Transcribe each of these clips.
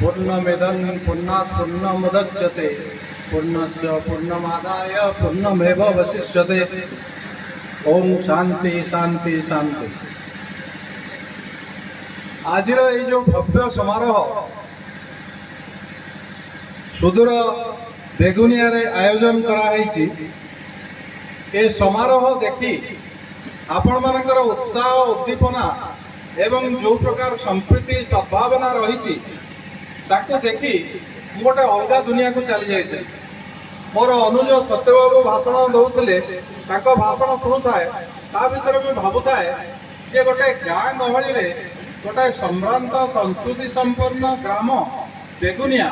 पूर्णमिदं पूर्णात् पूर्णमुदच्यते पूर्णस्य पूर्णमादाय पूर्णमेवावशिष्यते। ओम शांति शांति शांति। आज जो भव्य समारोह सुदूर बेगुनिया रे आयोजन कराई, ए समारोह देखी आपण मानकर उत्साह उद्दीपना एवं जो प्रकार संस्कृति सद्भावना रही ताको देखी गोटे अलग दुनिया को चली जाए। मोर अनुज सत्यबाबू भाषण दौले भाषण शुणुए ता भर भी भावुए जे गोटे गाँ गहली रे गोटे सम्भ्रांत संस्कृति संपन्न ग्राम बेगुनिया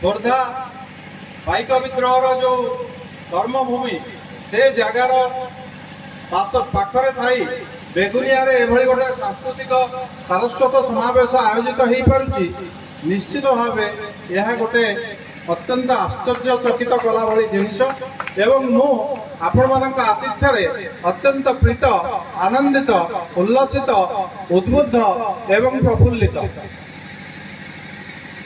खोर्धा पाइक विद्रोहर जो कर्मभूमि से जगार पाखरे थी बेगुनिया रे एभली गोटे सांस्कृतिक सारस्वत समावेश आयोजित हो पारुछि। निश्चित भाव यह गोटे अत्यंत आश्चर्यचकित कला भली जिनिस एवं मु आपण मानक आतिथ्य अत्यंत प्रीत आनंदित उल्लसित उद्बुद्ध एवं प्रफुल्लित।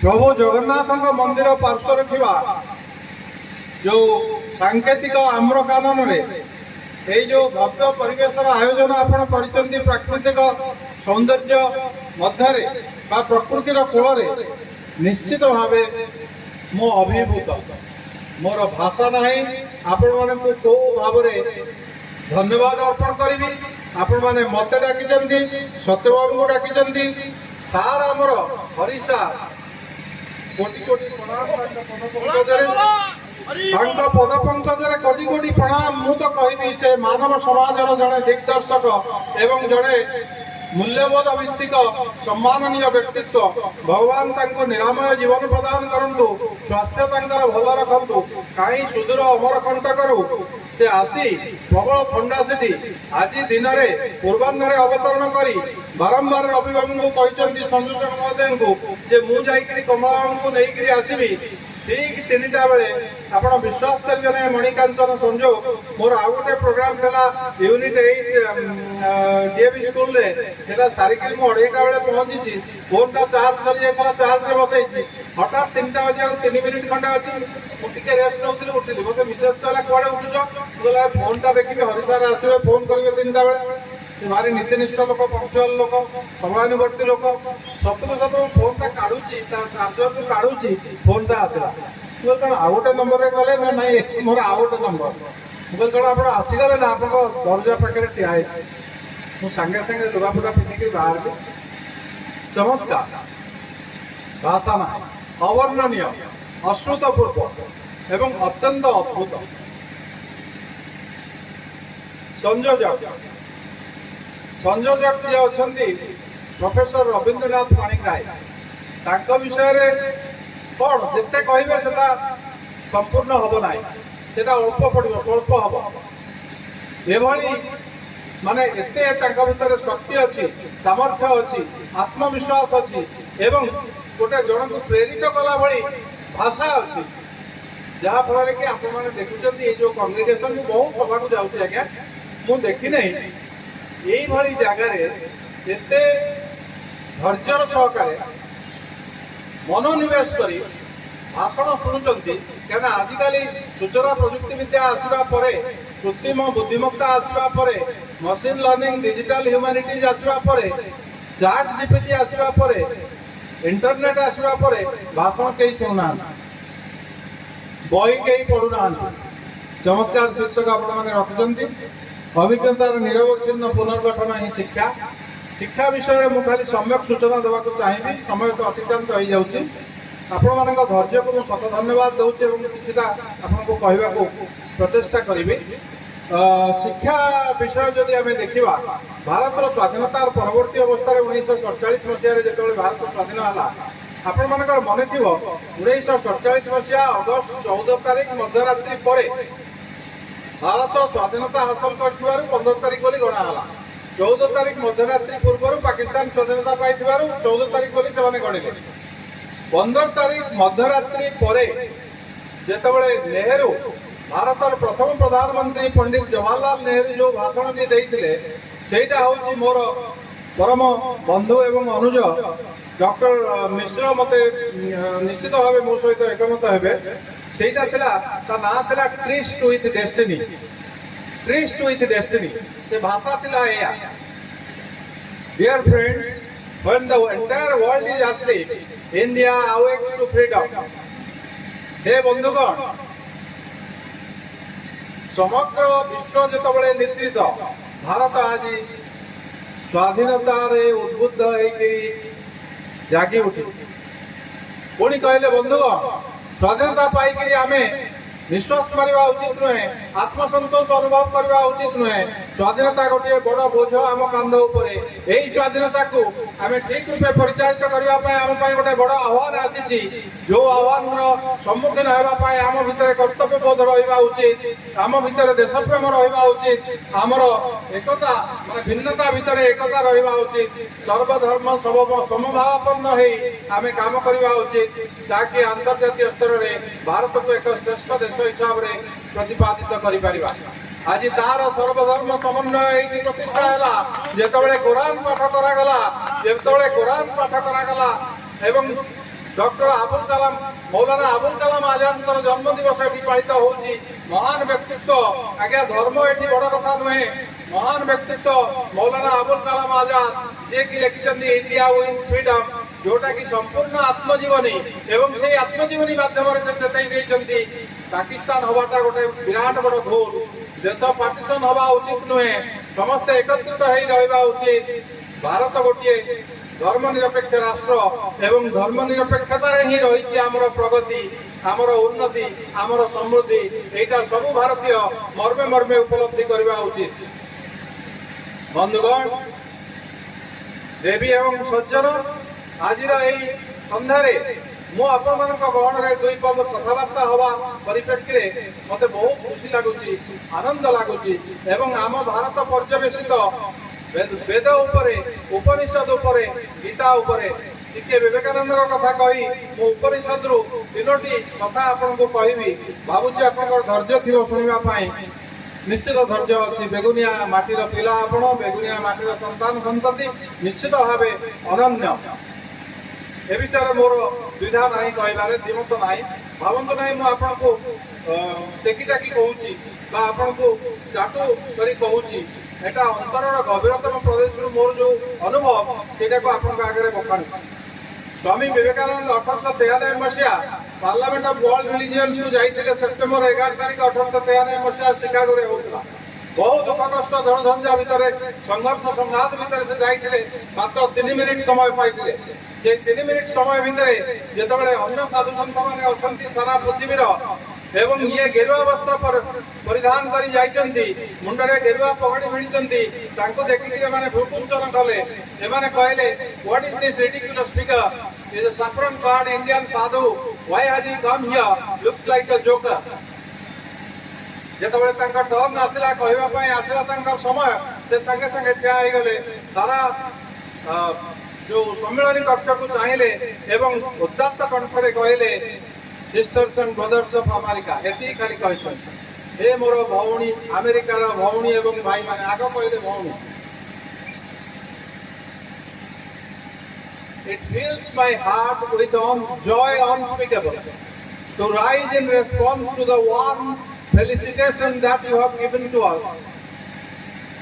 प्रभु जगन्नाथ मंदिर पार्श्वर थिबा जो सांकेतिक आम्र कानन रे ये जो भव्य परिवेश आयोजन आपण करिसेंती प्राकृतिक सौंदर्य मध्य प्रकृतिर कूल निश्चित भाव मो अभिभूत मोर भाषा नहीं आपण मानक को भाव धन्यवाद अर्पण करी। आपण माने मत डाकी सत्यबाबू को डाकी सार आमर हरिषा कोटि कोटि पद पंकज कोटि कोटि प्रणाम। मु तो कहबी से मानव समाज जड़े दिग्दर्शक एवं जड़े मूल्यबोध भित्तिक सम्माननीय व्यक्तित्व भगवान तांको निरामय जीवन प्रदान करंतु, स्वास्थ्य तांकर भल रखंतु। कहीं सुदूर अमर कंटकरू से आसी प्रबल थंडा सिटी आज दिन में पूर्वाह्न अवतरण करी बारंबार रविबाबू को कहते संयोजक महोदय को जे मु जाइकरी कमला बाबू को नहीं आसबि ठीक 3टा बेले आप विश्वास करेंगे ना मणिकांचन संजोग मोर आउ गोटे प्रोग्राम था यूनिट 8 डीएवी स्कूल रे सेटा सारिकी मु 2:30 बेले पहुंची फोनटा चार्ज सरी जाइला चार्ज रे बसैछि हठात 3टा बजे 3 मिनिट खंडे अछि मुटिके रेस्ट नउतली उठिली मते मेसेज कला कुआडे उठुजो बोला फोनटा देखिबे हरिसार आसीबे फोन करिवे 3टा बेले से भारी नीतिनिष्ठ लोक पंक्चुअल लोक समयानुवर्ती लोक सतु सतु फोनटा काढुची चार्जर को काढुची फोनटा आसला कौन आउ गोटे नंबर रे गले ना नहीं मोर आउ गोटे नंबर मुझे कौन आप आसीगले ना आप दरजा पाखे ठिया मु सांगे सांगे लुगापुटा पिंधिक बाहर चमत्कार भाषा ना अवर्णनीय अश्रुतपूर्व एवं अत्यंत अद्भुत संयोजक जे अच्छा प्रोफेसर रवींद्रनाथ पाणिग्राही तांको विषय रे कौन जिते कहे से संपूर्ण हम ना सेटा अल्प पड़ो स्वल्प हम एभली माने एते भीतर शक्ति अच्छी सामर्थ्य अच्छी आत्मविश्वास अच्छी एवं गोटे जन को प्रेरित कला भली भाषा अच्छी जहाँ फल कि आप देखुं जो कंग्रेगेशन मु बहुत सभा को जाऊँगी आज्ञा मु देखी नहीं यही जगार एते धैर्यर सहकार मनोनिवेश करी भाषण शुणुंट क्या आजिकल सूचना प्रजुक्ति विद्या आसवा पर कृत्रिम बुद्धिमत्ता आसवा पर मशीन लर्निंग डिजिटल ह्यूमैनिटीज आसवा पर चैट जीपीटी आसवा पर इंटरनेट आसवा पर भाषण कहीं शुणुना बही कहीं पढ़ुना चमत्कार शीर्षक आपण रखुंट अभिज्ञतार निरवच्छिन्न पुनर्गठन ही शिक्षा शिक्षा विषय में मुझे सम्यक सूचना देवा चाहिए समय तो अतिक्रांत हो जाऊँगी आपण मान धैर्य को शत धन्यवाद दूसरी किसी आपको कहवा को प्रचेषा करी शिक्षा विषय जदि आम देखा भारत स्वाधीनतार परवर्ती अवस्था 1947 मसीह जो भारत स्वाधीन है आपण मानकर मन थी 1947 मसीहा अगस्ट 14 तारीख मध्यरात्रि पर भारत स्वाधीनता हासिल कर 15 तारीख बोली गणाला 14 तारीख मध्यरात्रि पूर्व पाकिस्तान स्वाधीनता पाई 14 तारीख बोली से गणिले 15 तारीख मध्यरात्रि पर जेतबळे नेहरू भारत प्रथम प्रधानमंत्री पंडित जवाहरलाल नेहरू जो भाषण टी देइथिले सेटा होची मोर परम बंधु एवं अनुज ডক্টর মিশ্র মতে নিশ্চিত ভাবে ମୋ ସହିତ একমত ହେବେ ସେଇଟା ଥିଲା ତା ନାଁ ଥିଲା ଟ୍ରିଷ୍ଟ ୱିଥ୍ ଡେଷ୍ଟିନି ଟ୍ରିଷ୍ଟ ୱିଥ୍ ଡେଷ୍ଟିନି ସେ ଭାଷା ଥିଲା ଏଇଆ Dear friends, when the entire world is asleep, India awakes to freedom. हे बंधुगण समग्र विश्व जेतबळे निद्रित भारत आज स्वाधीनतार उद्बुद्ध होकर जागी उठी पुणी कहले बंधुगण स्वाधीनता पाई आमे निश्वास मारिबा उचित नुहे आत्मसंतोष अनुभव करबा उचित नुहे स्वाधीनता गोटे बड़ बोझ आम कांध उपरे एही स्वाधीनता को आमे ठीक रूपे परिचालित करबा पय आम पय गोटे बड़ आह्वान आसीची जो आह्वान सम्मुखीन हेबा पय आम भितर कर्तव्य बोध रहिबा उचित आम भितर देशप्रेम रहिबा उचित आमर एकता माने भिन्नता भितर एकता रहिबा उचित सर्वधर्म समभावापन्न हेई आमे काम करबा उचित ताकि अंतर्जातीय स्तर रे भारत को एक श्रेष्ठ देश हिसाब रे प्रतिपादित करि परिबा आज तार सर्वधर्म समन्वय एठी प्रतिष्ठा हैला जेतबेले कुरान पाठ करा गला जेतबेले कुरान पाठ करा गला एवं डॉक्टर अबुल कलाम मौलाना अबुल कलाम आजाद जन्म दिवस एठी पालित होउची महान व्यक्तित्व आज्ञा धर्म एठी बड़ कथा नुहे महान व्यक्तित्व मौलाना अबुल कलाम आजाद जे कि लिखिचंदी इंडिया विन्स फ्रीडम जोटा कि संपूर्ण आत्मजीवनी एवं से आत्मजीवनी माध्यम से चेताई देइचंदी पाकिस्तान हवाटा गोटे विराट बड़ भूल देश पार्टीशन हवा उचित नुहे समस्त एकत्रित होई रहबा उचित भारत गोटे धर्मनिरपेक्ष राष्ट्र एवं धर्मनिरपेक्षता रे ही रही आमर प्रगति आमर उन्नति आमर समृद्धि एटा सब भारतीय मर्मे मर्मे उपलब्धि करबा उचित बंधुगण देवी एवं सज्जन आजिर एई संध्यारे मु आपण गहन रे दुई पद कथबार्ता हवा परिप्रेक्षी मते बहुत खुशी लगुची आनंद लगुची एवं आम भारत पर्यवेसित वेद उपरे उपनिषद उपरे गीता उपरे टिके विवेकानंद कथा कही मु उपनिषद रु तीनोटी कथा आपण को कहबी भाबुची आपण धैर्य थिबो सुनिबा पाई निश्चित धैर्य अच्छी बेगुनिया माटीर पिला आपण बेगुनिया माटीर संतान संतति निश्चित भावे अनन्य ए विषय मोर द्विधा नहीं कहबार दिमत नहीं भावंत नहीं मु आपण को टेकी टाकी कहूची बा आपण को चाटू करी कहूची एटा अंतरर गभीरतम प्रदेश मोर जो अनुभव सेटा को आपण आगे बखाण स्वामी विवेकानंद 1893 मसीहा पार्लियामेंट ऑफ वर्ल्ड रिलीजियंस को जाइतिले सेप्टेम्बर 11 तारिख 1893 मसीहा शिकागो रे होतला बहुत दुख कष्ट झड़झंझा भितर संघर्ष संघात भितर से जाइतिले मात्र 3 मिनिट समय पाइतिले जे 3 मिनिट समय भितर जेतबेले अन्य साधु संत माने अछंती सारा पृथ्वीर एवं ये गेरुआ वस्त्र परिधान करी जाइचंती मुंडरे गेरुआ पगड़ी भिड़िचंती तांको देखिकिरे माने भूकुंचन कले एमाने कहले what is this ridiculous figure is a saffron clad Indian sadhu why has he come here looks like a joker जेतबेले तांका टर्न आसिला कहबा पई आसिला तांका समय से संगे संगे ठिया हो गले सारा जो सम्मेलन कक्ष को चाहिए एवं उदात्त कंठरे कहले sisters and brothers of America एति खाली कहछन हे मोर भौणी अमेरिकार भौणी एवं भाई माने आगो कहले भौणी It fills my heart with joy unspeakable to rise in response to the warm felicitation that you have given to us.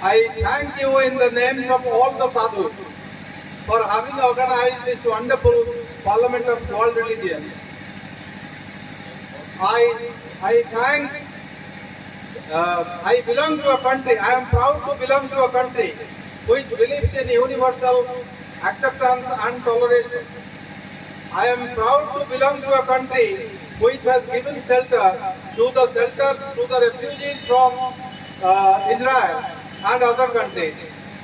I thank you in the names of all the sadhus for having organized this wonderful Parliament of World Religions. I belong to a country, I am proud to belong to a country which believes in universal acceptance and toleration. I am proud to belong to a country which has given shelter to the refugees from Israel and other countries.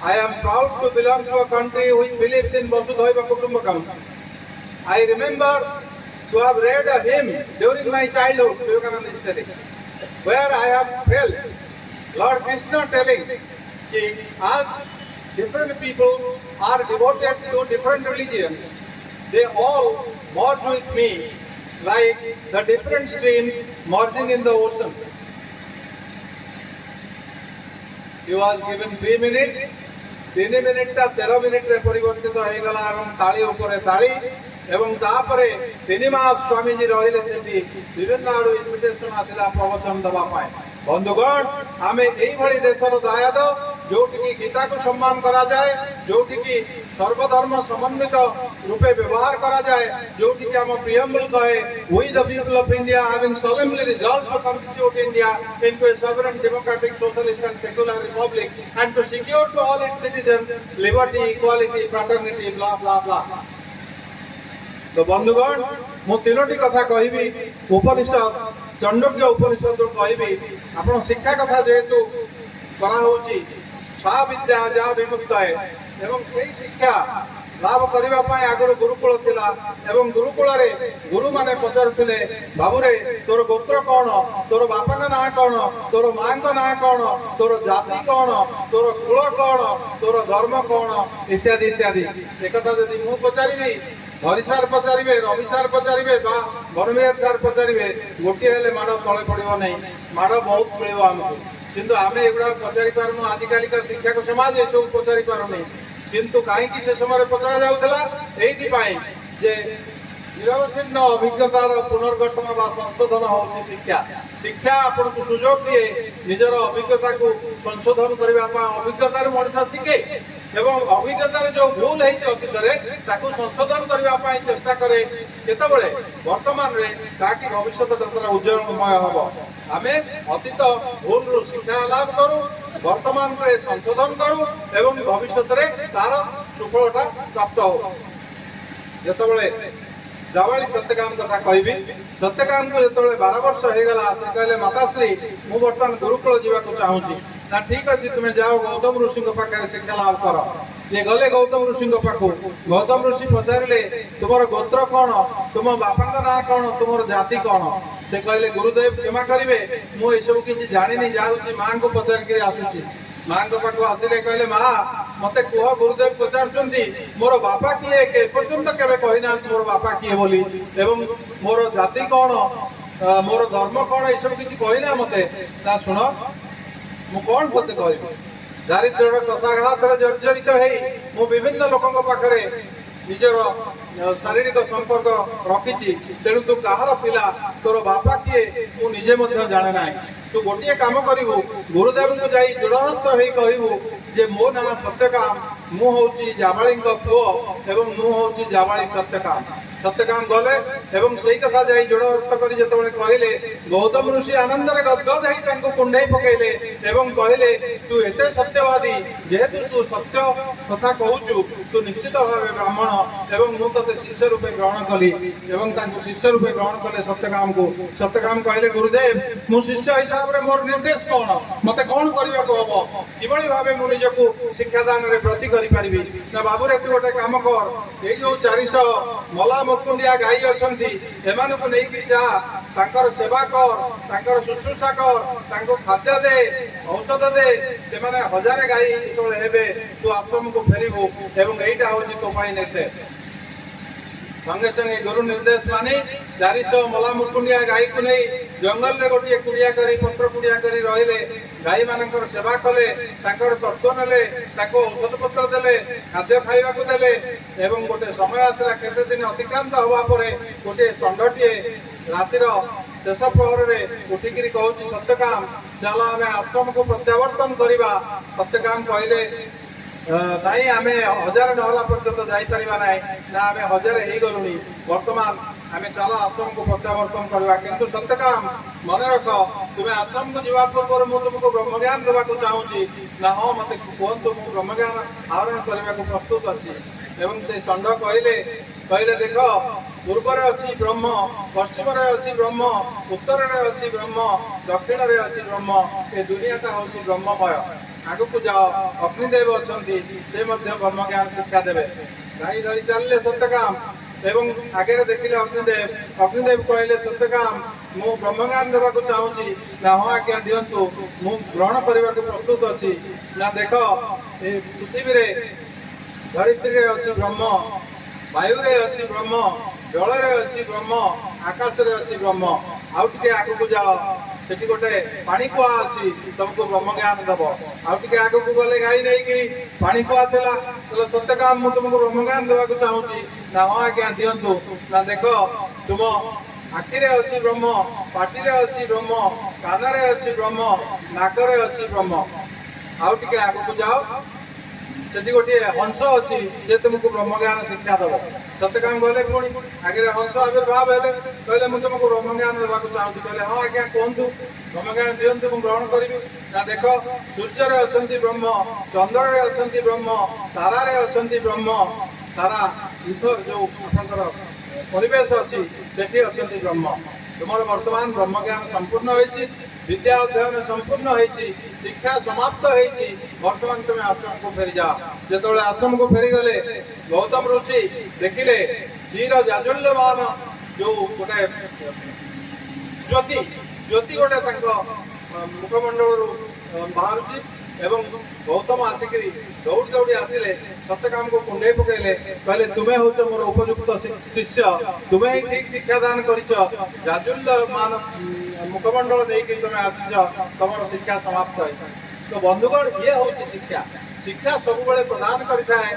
I am proud to belong to a country which believes in Vasudhaiva Kutumbakam. I remember to have read a hymn during my childhood, Vivekananda study, where I have felt Lord Krishna telling that as different people are devoted to different religions, they all merge with me like the different streams merging in the ocean. He was given 3 minutes 3 ମିନିଟଟା 13 ମିନିଟରେ ପରିବର୍ତ୍ତିତ ହେଇଗଲା ଏବଂ ତାଳି ଉପରେ ତାଳି ଏବଂ ତାପରେ 3 ମାସ ସ୍ୱାମୀଜୀ ରହିଲେ ସେଠି ବିଭିନ୍ନ ଆଡୁ ଇନଭିଟେସନ ଆସିଲା ପ୍ରବଚନ ଦେବା ପାଇଁ। ବନ୍ଧୁଗଣ ଆମେ ଏଇଭଳି ଦେଶର ଦାୟାଦ ଯୋଉଠିକି ଗୀତାକୁ ସମ୍ମାନ କରାଯାଏ, ଯୋଉଠିକି ସର୍ବଧର୍ମ ସମନ୍ୱିତ ରୂପେ ବ୍ୟବହାର କରାଯାଏ, ଯୋଉଠିକି ଆମ ପ୍ରିୟମ୍ବଲ କହେ we the people of India having solemnly resolved to constitute India into a sovereign democratic socialist and secular republic and to secure to all its citizens liberty equality fraternity blah blah blah। तो बंधुगण मु तीनोटी कथा कहबी उपनिषद चंडोग्य उपनिषद कहबी आपण शिक्षा कथा जेहेतु करा होची सा विद्या जा विमुक्त है एवं सेही शिक्षा लाभ करबा पय आगर गुरुकुल थिला एवं गुरुकुल रे गुरु माने पचारुथिले बाबूरे तोर गोत्र कोन, तोर बापा का नाम कोन, तोर मां का नाम कोन, तोर जाति कोन, तोर कुल कोन, तोर धर्म कोन इत्यादि इत्यादि। एकथा यदि मु पचारिबी हरि सार पचारे रवि सार पचारे बनमेयर सार पचारे गोटे हेले माड़ तले पड़ो नहीं, माड़ बहुत मिल आमको किंतु आम एगुड़ा पचारि पार्नु। आजिकालिका शिक्षा को समाज ये सब पचारि पारुनी किंतु कहीं से समय पचरा जाऊला एइथिपाई जे निरवच्छिन्न अभिज्ञतार पुनर्गठन बा संशोधन होची शिक्षा। शिक्षा आपन को सुजोग दिए निजर अभिज्ञता को संशोधन करबा पा अभिज्ञतार मनुष्य शिखे एवं अभिज्ञतार जो भूल है अतीतरे ताकू संशोधन करबा पा चेष्टा करे केतबळे वर्तमान रे ताकि भविष्य तथा उज्जवलमय हबो। आमे अतीत भूल रु शिक्षा लाभ करू, वर्तमान रे संशोधन करू एवं भविष्य रे तार सुफलता प्राप्त हो। जेतबळे जावाली सत्यकाम कथा कहबी सत्यकाम को जो 12 वर्ष हो गला से कहले माताश्री मु बर्तमान गुरुकुल जीवाक चाहूँगी ना ठीक अच्छे तुम्हें जाओ गौतम ऋषि पाखे शिक्षा लाभ कर। ये गले गौतम ऋषि पाखु गौतम ऋषि पचारे तुम गोत्र कौन, तुम बापा ना कौन, तुम जाति कौन। से कहले गुरुदेव क्षमा करेंगे मुझे सब किसी जानी जाऊँगी माँ को पचारिक आसूसी। माँ पाख आसिले कहले माँ मत कह गुरुदेव पचारुंट मोर बापा किए एपर्यंत केवे कहना मोर बापा किए बोली एवं मोर जाति कौन मोर धर्म कौन ये सब किसी कहना मत ना शुण मु कौन मत कह दारिद्र्यर कषाघात जर्जरित हो विभिन्न लोकों पाखे निजर शारीरिक संपर्क रखी तेणु तू कहार पिला तोर बापा किए तू निजे जाने ना तू गोटे काम करू गुरुदेव को जाई दृढ़हस्त हो कहबू जे मो ना सत्यकाम मु होची जावाली पुओ एवं मु होची जावाली सत्यकाम। सत्यकाम गले एवं सही कथा जाई दृढ़हस्त करी जेतबळे कहले गौतम ऋषि आनंद रे गदगद हेई तांको कुंडई पकेले एवं कहले तू एते सत्यवादी जेहेतु तू सत्य कथा कहूचु तू निश्चित भावे ब्राह्मण एवं मु तते शिष्य रूपे ग्रहण कली एवं तांको शिष्य रूपे ग्रहण कले सत्यकाम को। सत्यकाम कहले गुरुदेव मु शिष्य हिसाब रे मोर निर्देश कोन मते कोन करबा को हबो किबळी भावे मु निजको शिक्षादान रे प्रति करि परिबी ना बाबू रे तू गोटे काम कर ए जो 400 मला मुकुंडिया गाई अछंती एमानु को नेकी जा तांकर सेवा कर तांकर शुश्रूषा कर तांको खाद्य दे औषध दे से माने 1000 गाई तोळे हेबे तू आश्रम को फेरिबो एवं एटा होची तो पाई नेते संगे संगे गुरु निर्देश माने 400 मला मुकुंडिया गाई को नहीं जंगल रे गोटी कुड़िया करी पत्र कुड़िया करी रहिले गाई मानकर सेवा कले तांकर तत्व नेले ताको औषध पत्र देले खाद्य खाइबा को देले एवं गोटे समय आसला केते दिन अतिक्रांत होवा परे गोटे चंडटिए रातिर शेष प्रहर रे उठिकी कहूँ सत्यकाम चल आम आश्रम को प्रत्यावर्तन करवा। सत्यकाम कहले नाई आम 1000 नहला पर्यंत जापर ना ना आम 1000 हो गलुनी बर्तमान आम चल आश्रम को प्रत्यावर्तन करवा। किंतु सत्यकाम मन रख तुम्हें आश्रम को जीवा पूर्व मुझे तुमको ब्रह्मज्ञान देवा चाहूँगी ना हाँ मत कहतु मु ब्रह्मज्ञान आहरण करने को प्रस्तुत अच्छी एवं से षंड कहले कहले देख पूर्व अच्छी ब्रह्म पश्चिम अच्छी ब्रह्म उत्तर अच्छी ब्रह्म दक्षिण अच्छी ब्रह्म ये दुनियाटा हूँ ब्रह्ममय आगु को जाओ अग्निदेव अच्छा से ब्रह्म ज्ञान शिक्षा देवे गाई धरी चलले सत्यकाम एवं आगे देखिले अग्निदेव कहले सत्यकाम मु ब्रह्म ज्ञान देवा चाहूँगी ना हाँ आज्ञा दिंतु मु ग्रहण करने को प्रस्तुत अच्छी ना देख पृथ्वी रे धरित्री रे अच्छी ब्रह्म वायु रे अच्छी ब्रह्म जल रे अच्छी ब्रह्म आकाश रे अच्छी ब्रह्म आउ टिके आगु को जाओ ସେଠି ଗୋଟେ ପାଣି କୁଆ ଅଛି ତମକୁ ବ୍ରହ୍ମ ଜ୍ଞାନ ଦବ। ଆଉ ଟିକେ ଆଗକୁ ଗଲେ ଗାଈ ନେଇକି ପାଣି କୁଆ ଥିଲା, ତାହେଲେ ସତ୍ୟ କାମ ମୁଁ ତୁମକୁ ବ୍ରହ୍ମ ଜ୍ଞାନ ଦେବାକୁ ଚାହୁଁଛି। ନା ହଁ ଆଜ୍ଞା ଦିଅନ୍ତୁ। ନା ଦେଖ ତୁମ ଆଖିରେ ଅଛି ବ୍ରହ୍ମ, ପାଟିରେ ଅଛି ବ୍ରହ୍ମ, କାନରେ ଅଛି ବ୍ରହ୍ମ, ନାକରେ ଅଛି ବ୍ରହ୍ମ। ଆଉ ଟିକେ ଆଗକୁ ଯାଅ, ସେଠି ଗୋଟିଏ ହଂସ ଅଛି, ସେ ତୁମକୁ ବ୍ରହ୍ମ ଜ୍ଞାନ ଶିକ୍ଷା ଦବ। ସତ୍ୟ କାମ ଗଲେ ପୁଣି ଆଗରେ ହଂସ ଆବିର୍ଭାବ ହେଲେ, କହିଲେ ମୁଁ ତୁମକୁ ବ୍ରହ୍ମ ଜ୍ଞାନ ଦେବାକୁ ଚାହୁଁଛି। କହିଲେ ହଁ ଆଜ୍ଞା କୁହନ୍ତୁ, ବ୍ରହ୍ମ ଜ୍ଞାନ ଦିଅନ୍ତୁ, ମୁଁ ଗ୍ରହଣ କରିବି। ନା ଦେଖ ସୂର୍ଯ୍ୟରେ ଅଛନ୍ତି ବ୍ରହ୍ମ, ଚନ୍ଦ୍ରରେ ଅଛନ୍ତି ବ୍ରହ୍ମ, ତାରାରେ ଅଛନ୍ତି ବ୍ରହ୍ମ, ସାରା ଇଥର ଯୋଉ ଆପଣଙ୍କର ପରିବେଶ ଅଛି ସେଠି ଅଛନ୍ତି ବ୍ରହ୍ମ। ତୁମର ବର୍ତ୍ତମାନ ବ୍ରହ୍ମ ଜ୍ଞାନ ସମ୍ପୂର୍ଣ୍ଣ ହୋଇଛି, ବିଦ୍ୟା ଅଧ୍ୟୟନ ସମ୍ପୂର୍ଣ୍ଣ ହୋଇଛି, ଶିକ୍ଷା ସମାପ୍ତ ହେଇଛି। ବର୍ତ୍ତମାନ ତୁମେ ଆଶ୍ରମକୁ ଫେରିଯାଅ। ଯେତେବେଳେ ଆଶ୍ରମକୁ ଫେରିଗଲେ ଗୌତମ ଋଷି ଦେଖିଲେ ଚିର ଜାଜୁଲ୍ୟମାନ ଯୋଉ ଗୋଟେ ଜ୍ୟୋତି ଗୋଟେ ତାଙ୍କ ମୁଖମଣ୍ଡଳରୁ ବାହାରୁଛି। ଏବଂ ଗୌତମ ଆସିକିରି ଦୌଡ଼ି ଦୌଡ଼ି ଆସିଲେ, ସତ୍ୟକାମକୁ କୁଣ୍ଡେଇ ପକେଇଲେ, କହିଲେ ତୁମେ ହଉଛ ମୋର ଉପଯୁକ୍ତ ଶିଷ୍ୟ, ତୁମେ ହିଁ ଠିକ ଶିକ୍ଷାଦାନ କରିଛ। ଜାଜୁଲ୍ୟମାନ ମୁଖମଣ୍ଡଳ ଦେଇକି ତୁମେ ଆସିଛ, ତମର ଶିକ୍ଷା ସମାପ୍ତ ହେଇଛି। ତ ବନ୍ଧୁଗଣ ଇଏ ହଉଛି ଶିକ୍ଷା। ଶିକ୍ଷା ସବୁବେଳେ ପ୍ରଦାନ କରିଥାଏ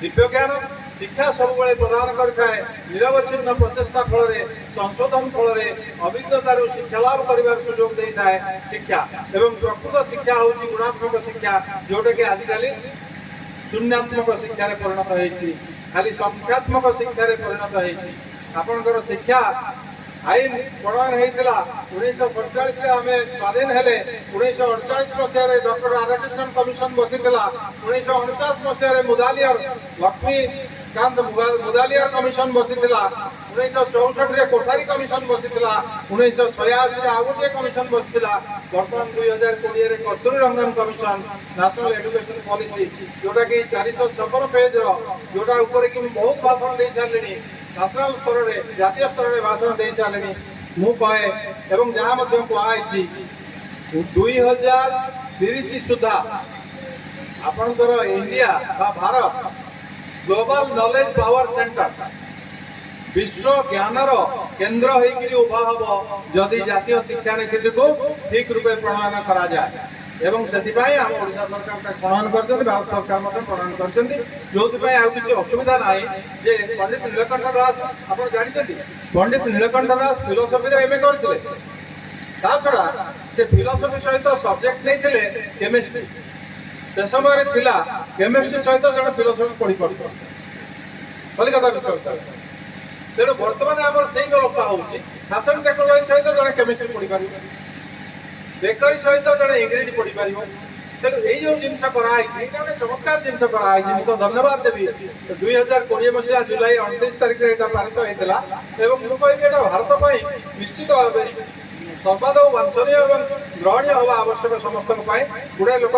ଦିବ୍ୟ ଜ୍ଞାନ, ଶିକ୍ଷା ସବୁବେଳେ ପ୍ରଦାନ କରିଥାଏ ନିରବଚ୍ଛିନ୍ନ ପ୍ରଚେଷ୍ଟା ଫଳରେ, ସଂଶୋଧନ ଫଳରେ, ଅଭିଜ୍ଞତାରୁ ଶିକ୍ଷା ଲାଭ କରିବାର ସୁଯୋଗ ଦେଇଥାଏ ଶିକ୍ଷା। ଏବଂ ପ୍ରକୃତ ଶିକ୍ଷା ହେଉଛି ଗୁଣାତ୍ମକ ଶିକ୍ଷା, ଯୋଉଟାକି ଆଜିକାଲି ଶୂନ୍ୟାତ୍ମକ ଶିକ୍ଷାରେ ପରିଣତ ହେଇଛି, ଖାଲି ସଂଖ୍ୟାତ୍ମକ ଶିକ୍ଷାରେ ପରିଣତ ହେଇଛି। ଆପଣଙ୍କର ଶିକ୍ଷା ଆଇନ ପ୍ରଣୟନ ହେଇଥିଲା 1947ରେ, ଆମେ ସ୍ୱାଧୀନ ହେଲେ 1948 ମସିହାରେ ଡକ୍ଟର ରାଧାକୃଷ୍ଣନ କମିଶନ ବସିଥିଲା, 1949 ମସିହାରେ ଲକ୍ଷ୍ମୀକାନ୍ତ ମୁଦାଲିୟାର କମିଶନ ବସିଥିଲା, 1964ରେ କୋଠାରୀ କମିଶନ ବସିଥିଲା, 1986ରେ ଆଉ ଗୋଟିଏ କମିଶନ ବସିଥିଲା, ବର୍ତ୍ତମାନ 2020ରେ କସ୍ତୁରୀ Rangan commission national education policy, ଯୋଉଟାକି 456 ପେଜର, ଯୋଉଟା ଉପରେ କି ମୁଁ ବହୁତ ଭାଷଣ ଦେଇ ସାରିଲିଣି। ନ୍ୟାସନାଲ ସ୍ତରରେ, ଜାତୀୟ ସ୍ତରରେ ଭାଷଣ ଦେଇ ସାରିଲିଣି। ମୁଁ କହେ ଏବଂ ଯାହା ମଧ୍ୟ କୁହାଯାଇଛି 2030 ସୁଦ୍ଧା ଆପଣଙ୍କର ଇଣ୍ଡିଆ ବା Bharat global knowledge power centre, ବିଶ୍ୱ ଜ୍ଞାନର କେନ୍ଦ୍ର ହେଇକିରି ଉଭା ହବ ଯଦି ଜାତୀୟ ଶିକ୍ଷାନୀତିଟିକୁ ଠିକ ରୂପେ ପ୍ରଣୟନ କରାଯାଏ। ଏବଂ ସେଥିପାଇଁ ଆମ ଓଡ଼ିଶା ସରକାର ତାକୁ ପ୍ରଣୟନ କରିଛନ୍ତି, ଭାରତ ସରକାର ମଧ୍ୟ ପ୍ରଣୟନ କରିଛନ୍ତି, ଯୋଉଥିପାଇଁ ଆଉ କିଛି ଅସୁବିଧା ନାହିଁ। ଯେ ପଣ୍ଡିତ ନୀଳକଣ୍ଠ ଦାସ ଆପଣ ଜାଣିଛନ୍ତି, ପଣ୍ଡିତ ନୀଳକଣ୍ଠ ଦାସ ଫିଲୋସଫିରେ ଏମଏ କରିଥିଲେ। ତା ଛଡ଼ା ସେ ଫିଲୋସଫି ସହିତ ସବଜେକ୍ଟ ନେଇଥିଲେ କେମିଷ୍ଟ୍ରି। ସେ ସମୟରେ ଥିଲା କେମିଷ୍ଟ୍ରି ସହିତ ଜଣେ ଫିଲୋସଫି ପଢ଼ିପାରୁଥିଲେ କଲିକତା ବିଶ୍ୱବିଦ୍ୟାଳୟ। ତେଣୁ ବର୍ତ୍ତମାନ ଆମର ସେଇ ବ୍ୟବସ୍ଥା ହେଉଛି, ଫ୍ୟାସନ ଟେକ୍ନୋଲୋଜି ସହିତ ଜଣେ କେମିଷ୍ଟ୍ରି ପଢ଼ିପାରିବ, ବେକରୀ ସହିତ ଜଣେ ଇଂରେଜୀ ପଢ଼ିପାରିବ। ତେଣୁ ଏଇ ଯୋଉ ଜିନିଷ କରାହେଇଛି, ଏଇଟା ଗୋଟେ ଚମତ୍କାର ଜିନିଷ କରାହେଇଛି। ମୁଁ ତ ଧନ୍ୟବାଦ ଦେବି। 2020 ମସିହା ଜୁଲାଇ 29 ତାରିଖରେ ଏଇଟା ପାରିତ ହେଇଥିଲା। ଏବଂ ମୁଁ କହିବି ଏଇଟା ଭାରତ ପାଇଁ ନିଶ୍ଚିତ ଭାବେ ସର୍ବାଦଉ ବାଞ୍ଛନୀୟ ଏବଂ ଗ୍ରହଣୀୟ ହେବା ଆବଶ୍ୟକ ସମସ୍ତଙ୍କ ପାଇଁ। ଗୁଡ଼ାଏ ଲୋକ